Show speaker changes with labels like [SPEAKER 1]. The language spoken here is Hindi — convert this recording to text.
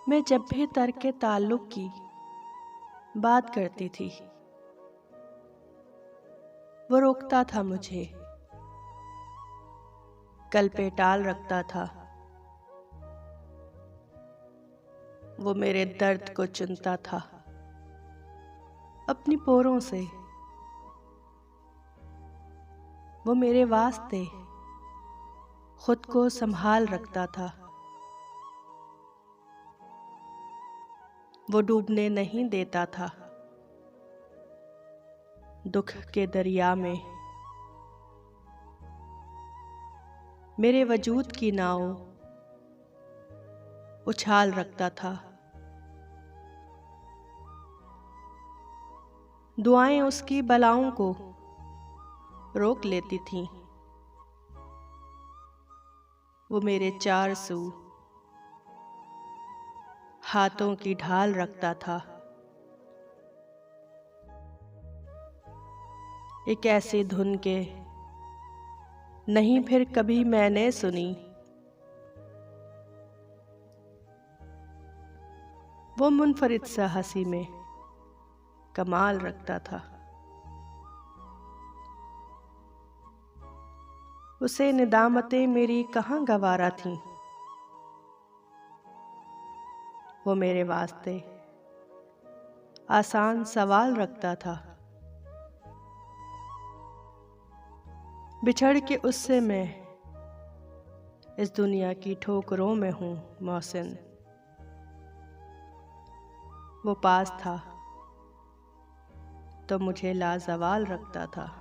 [SPEAKER 1] मैं जब भी तर्क ताल्लुक की बात करती थी, वो रोकता था मुझे, कल पे टाल रखता था। वो मेरे दर्द को चुनता था अपनी पोरों से। वो मेरे वास्ते खुद को संभाल रखता था। वो डूबने नहीं देता था दुख के दरिया में। मेरे वजूद की नाव उछाल रखता था। दुआएं उसकी बलाओं को रोक लेती थीं। वो मेरे चार सू हाथों की ढाल रखता था। एक ऐसी धुन के नहीं फिर कभी मैंने सुनी। वो मुनफरिद सा हंसी में कमाल रखता था। उसे निदामतें मेरी कहाँ गवारा थीं। वो मेरे वास्ते आसान सवाल रखता था। बिछड़ के उससे मैं इस दुनिया की ठोकरों में हूँ मोहसिन। वो पास था तो मुझे लाजवाल रखता था।